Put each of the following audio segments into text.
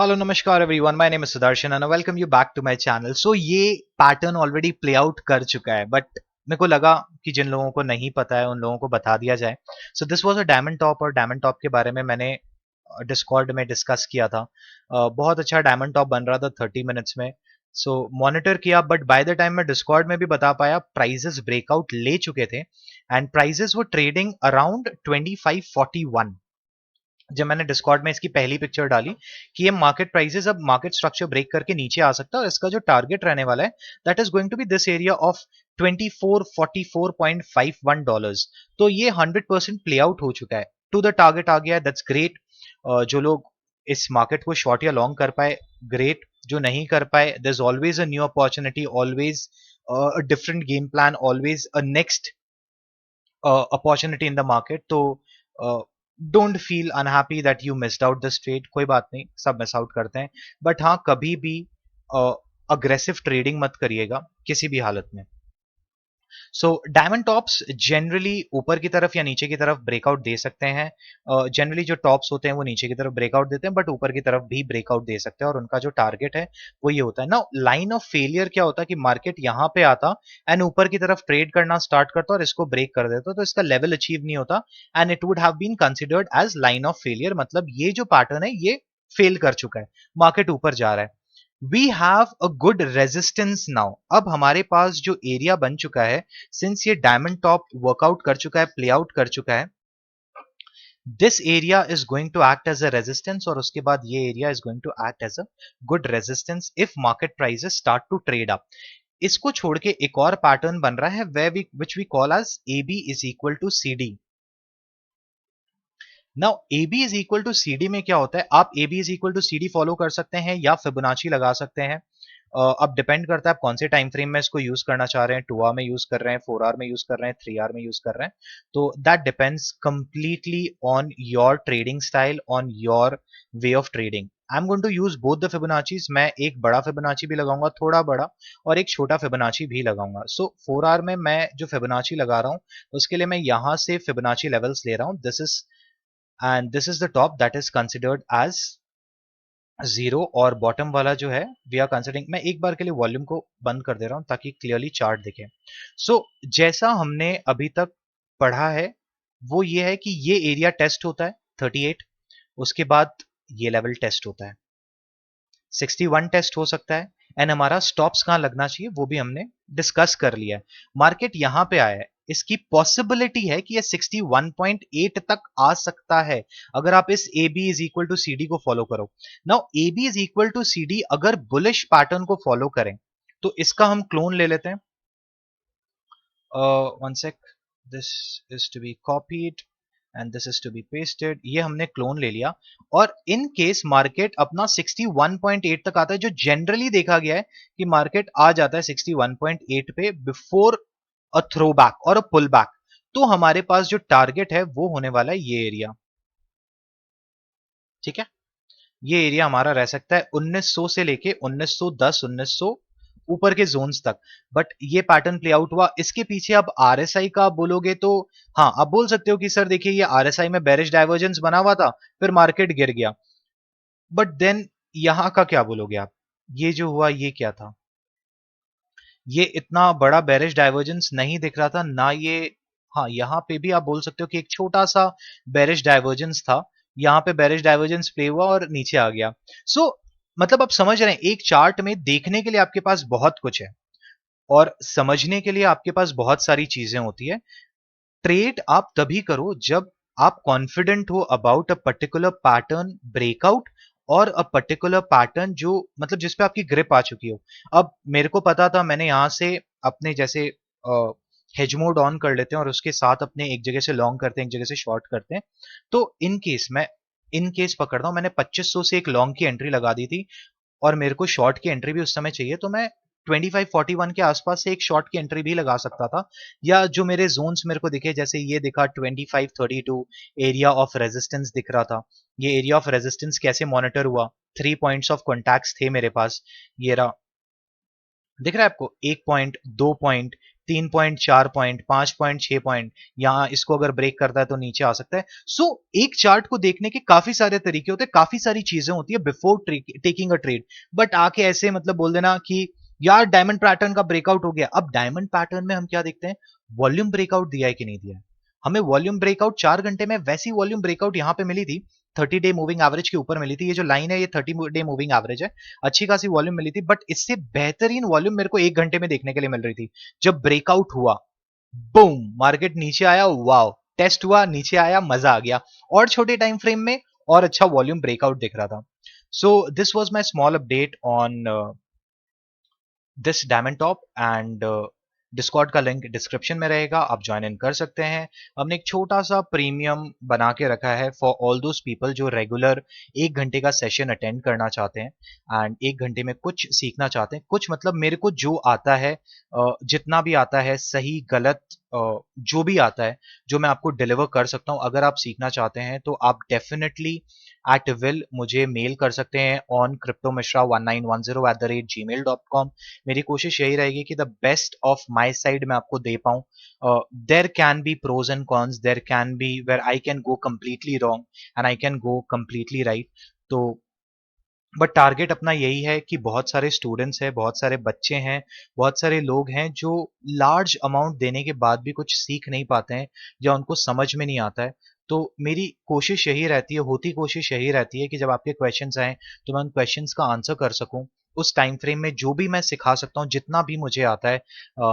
Hello नमस्कार everyone, my name is Sudarshan and welcome you back to my channel. So ये pattern already play out कर चुका है, but मेरे को लगा कि जिन लोगों को नहीं पता है उन लोगों को बता दिया जाए। So this was a diamond top, और डायमंड टॉप के बारे में मैंने डिस्कॉर्ड में डिस्कस किया था। बहुत अच्छा डायमंड टॉप बन रहा था 30 मिनट्स में। सो मॉनिटर किया, बट बाय द टाइम मैं डिस्कॉर्ड में भी बता पाया प्राइजेस ब्रेकआउट ले चुके थे एंड प्राइजेस वो ट्रेडिंग अराउंड 2541। जब मैंने डिस्कॉर्ड में इसकी पहली पिक्चर डाली कि ये मार्केट प्राइसेस अब मार्केट स्ट्रक्चर ब्रेक करके नीचे आ सकता है, और इसका जो टारगेट रहने वाला है that is going to be this area of $2444.51। तो ये 100% प्ले आउट हो चुका है, टू द टारगेट आ गया है। That's great. जो लोग इस मार्केट को शॉर्ट या लॉन्ग कर पाए, ग्रेट। जो नहीं कर पाए, there is always a new opportunity, always a different game plan, always a next opportunity in the market. तो don't feel unhappy that you missed out this trade. कोई बात नहीं, सब मिस आउट करते हैं, बट हाँ, कभी भी अग्रेसिव ट्रेडिंग मत करिएगा किसी भी हालत में। सो डायमंड टॉप्स जनरली ऊपर की तरफ या नीचे की तरफ ब्रेकआउट दे सकते हैं। जनरली जो टॉप्स होते हैं वो नीचे की तरफ ब्रेकआउट देते हैं, बट ऊपर की तरफ भी ब्रेकआउट दे सकते हैं, और उनका जो टारगेट है वो ये होता है ना। लाइन ऑफ फेलियर क्या होता है कि मार्केट यहाँ पे आता एंड ऊपर की तरफ ट्रेड करना स्टार्ट करता और इसको ब्रेक कर देता, तो इसका लेवल अचीव नहीं होता and it would have been considered as line of failure. मतलब ये जो पैटर्न है ये फेल कर चुका है, मार्केट ऊपर जा रहा है। We have a good resistance now. अब हमारे पास जो एरिया बन चुका है, सिंस ये डायमंड टॉप वर्कआउट कर चुका है, प्ले आउट कर चुका है, this area is going to act as a resistance, और उसके बाद ये area is going to act as a good resistance if market prices start to trade up. इसको छोड़ के एक और पैटर्न बन रहा है which we call as A B is equal to C D. Now A B is equal to C D में क्या होता है, आप A B is equal to C D follow कर सकते हैं या फिबोनाची लगा सकते हैं। अब डिपेंड करता है आप कौन से टाइम फ्रेम में इसको यूज करना चाह रहे हैं। 2 आवर में यूज कर रहे हैं, 4 आवर में यूज कर रहे हैं, 3 आवर में यूज कर रहे हैं। तो that depends completely on your trading style, on your way of trading. I am going to use both the Fibonaccis. मैं एक बड़ा फिबोनाची भी लगाऊंगा, थोड़ा बड़ा, और एक छोटा फिबोनाची भी लगाऊंगा। सो 4 आवर में मैं जो फिबोनाची लगा रहा हूँ उसके लिए मैं यहाँ से फिबोनाची लेवल्स ले रहा हूँ। This is the top that is considered as zero, और बॉटम वाला जो है वी आर कंसिडरिंग। मैं एक बार के लिए वॉल्यूम को बंद कर दे रहा हूं ताकि क्लियरली चार्ट दिखे। सो जैसा हमने अभी तक पढ़ा है वो ये है कि ये एरिया टेस्ट होता है 38, उसके बाद ये लेवल टेस्ट होता है 61, टेस्ट हो सकता है, एंड हमारा स्टॉप्स कहां लगना चाहिए वो भी हमने डिस्कस कर लिया है। मार्केट यहां पे आया है, इसकी पॉसिबिलिटी है कि ये 61.8 तक आ सकता है अगर आप इस A B is equal to C D को फॉलो करो। Now A B is equal to C D अगर बुलिश पैटर्न को फॉलो करें तो इसका हम क्लोन ले लेते हैं। One sec, this is to be copied and this is to be pasted. ये हमने क्लोन ले लिया, और इन केस मार्केट अपना 61.8 तक आता है, जो जनरली देखा गया है कि मार्केट आ जाता है 61.8 पे बिफोर अ थ्रो बैक और अ पुल बैक, तो हमारे पास जो टारगेट है वो होने वाला है ये एरिया। ठीक है, ये एरिया हमारा रह सकता है 1900 से लेके 1910, 1900 ऊपर के जोन्स तक। बट ये पैटर्न प्ले आउट हुआ, इसके पीछे अब आरएसआई का आप बोलोगे तो हाँ, आप बोल सकते हो कि सर देखिए ये आरएसआई में बेरिश डाइवर्जेंस बना हुआ था, फिर मार्केट गिर गया। बट देन यहां का क्या बोलोगे आप, ये जो हुआ ये क्या था? ये इतना बड़ा बेरिश डाइवर्जेंस नहीं दिख रहा था ना ये। हाँ, यहाँ पे भी आप बोल सकते हो कि एक छोटा सा बेरिश डाइवर्जेंस था, यहाँ पे बेरिश डाइवर्जेंस प्ले हुआ और नीचे आ गया। सो मतलब आप समझ रहे हैं, एक चार्ट में देखने के लिए आपके पास बहुत कुछ है और समझने के लिए आपके पास बहुत सारी चीजें होती है। ट्रेड आप तभी करो जब आप कॉन्फिडेंट हो about a particular pattern breakout, और अ पर्टिकुलर पैटर्न जो मतलब जिसपे आपकी ग्रिप आ चुकी हो। अब मेरे को पता था, मैंने यहां से अपने जैसे हेज मोड ऑन कर लेते हैं और उसके साथ अपने एक जगह से लॉन्ग करते हैं, एक जगह से शॉर्ट करते हैं। तो इन केस पकड़ता हूं, मैंने 2500 से एक लॉन्ग की एंट्री लगा दी थी, और मेरे को शॉर्ट की एंट्री भी उस समय चाहिए, तो मैं 2541 के आसपास से एक शॉर्ट की एंट्री भी लगा सकता था। या जो मेरे जोन्स मेरे को दिखे, जैसे ये दिखा 2532 एरिया ऑफ रेजिस्टेंस दिख रहा था। ये एरिया ऑफ रेजिस्टेंस कैसे मॉनिटर हुआ, 3 पॉइंट्स ऑफ कॉन्टैक्ट्स थे मेरे पास। ये रहा, दिख रहा है आपको? 1 point, 2 point, 3 point, 4 point, 5 point, 6 point, यहाँ इसको अगर ब्रेक करता है तो नीचे आ सकता है। सो एक चार्ट को देखने के काफी सारे तरीके होते हैं, काफी सारी चीजें होती है before taking a trade. But आके ऐसे मतलब बोल देना कि यार डायमंड पैटर्न का ब्रेकआउट हो गया। अब डायमंड पैटर्न में हम क्या देखते हैं, वॉल्यूम ब्रेकआउट दिया है कि नहीं दिया है। हमें वॉल्यूम ब्रेकआउट 4 घंटे में वैसी वॉल्यूम ब्रेकआउट यहाँ पे मिली थी, 30 डे मूविंग एवरेज के ऊपर मिली थी। ये जो लाइन है ये 30 डे मूविंग एवरेज है, अच्छी खासी वॉल्यूम मिली थी। बट इससे बेहतरीन वॉल्यूम मेरे को 1 घंटे में देखने के लिए मिल रही थी। जब ब्रेकआउट हुआ, बूम, मार्केट नीचे आया, वाओ, टेस्ट हुआ, नीचे आया, मजा आ गया। और छोटे टाइम फ्रेम में और अच्छा वॉल्यूम ब्रेकआउट दिख रहा था। So this was my small update on this diamond top and Discord का लिंक डिस्क्रिप्शन में रहेगा, आप ज्वाइन इन कर सकते हैं। हमने एक छोटा सा प्रीमियम बना के रखा है फॉर ऑल दोज पीपल जो रेगुलर 1 घंटे का सेशन अटेंड करना चाहते हैं एंड 1 घंटे में कुछ सीखना चाहते हैं। कुछ मतलब मेरे को जो आता है, जितना भी आता है, सही गलत, जो भी आता है, जो मैं आपको डिलीवर कर सकता हूँ। अगर आप सीखना चाहते हैं तो आप डेफिनेटली एट विल मुझे मेल कर सकते हैं ऑन cryptomishra1910@gmail.com। मेरी कोशिश यही रहेगी कि the best of my side मैं आपको दे पाऊं। There can be pros and cons, there can be where I can go completely wrong and I can go completely right. तो बट टारगेट अपना यही है कि बहुत सारे स्टूडेंट्स हैं, बहुत सारे बच्चे हैं, बहुत सारे लोग हैं जो लार्ज अमाउंट देने के बाद भी कुछ सीख नहीं पाते हैं या उनको समझ में नहीं आता है। तो मेरी कोशिश यही रहती है, होती कोशिश यही रहती है कि जब आपके क्वेश्चंस आए तो मैं उन क्वेश्चंस का आंसर कर सकूं उस टाइम फ्रेम में, जो भी मैं सिखा सकता हूँ, जितना भी मुझे आता है।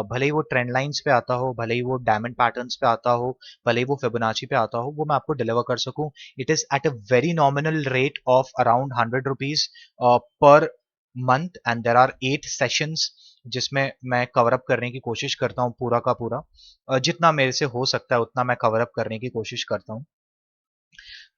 भले ही वो ट्रेंड लाइंस पे आता हो, भले ही वो डायमंड पैटर्न्स पे आता हो, भले ही वो फिबोनाची पे आता हो, वो मैं आपको डिलीवर कर सकूं। It is at a very nominal rate of around 100 rupees per month and there are 8 sessions जिसमें मैं कवर अप करने की कोशिश करता हूँ पूरा का पूरा। जितना मेरे से हो सकता है उतना मैं कवर अप करने की कोशिश करता हूँ।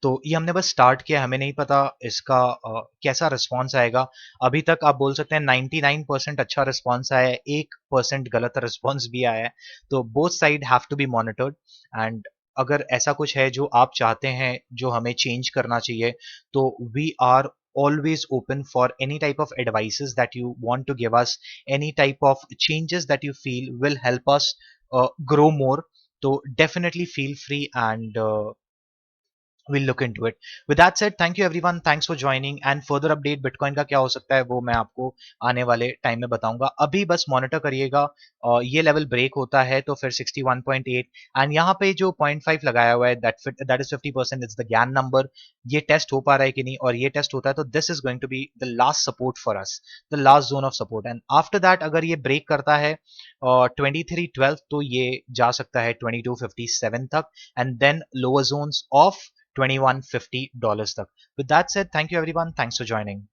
तो ये हमने बस स्टार्ट किया, हमें नहीं पता इसका कैसा रिस्पॉन्स आएगा। अभी तक आप बोल सकते हैं 99% अच्छा रिस्पॉन्स आया है, 1% गलत रिस्पॉन्स भी आया है। तो both side have to be monitored and अगर ऐसा कुछ है जो आप चाहते हैं जो हमें चेंज करना चाहिए, तो we are always open for any type of advices that you want to give us, any type of changes that you feel will help us grow more. So definitely feel free and we'll look into it. With that said, thank you everyone, thanks for joining and further update bitcoin का क्या हो सकता है वो मैं आपको आने वाले टाइम में बताऊंगा। अभी बस मॉनिटर करिएगा, ये लेवल ब्रेक होता है तो फिर 61.8 एंड यहाँ पे जो 0.5 लगाया हुआ है दैट इज 50%, इट्स द ज्ञान नंबर। ये टेस्ट हो पा रहा है कि नहीं, और ये टेस्ट होता है तो this is going to be the last support for us, the last zone of support. And after that अगर ये ब्रेक करता है 2312 तो ये जा सकता है 2257 तक and then lower zones of $2150 तक। With that said, thank you everyone. Thanks for joining.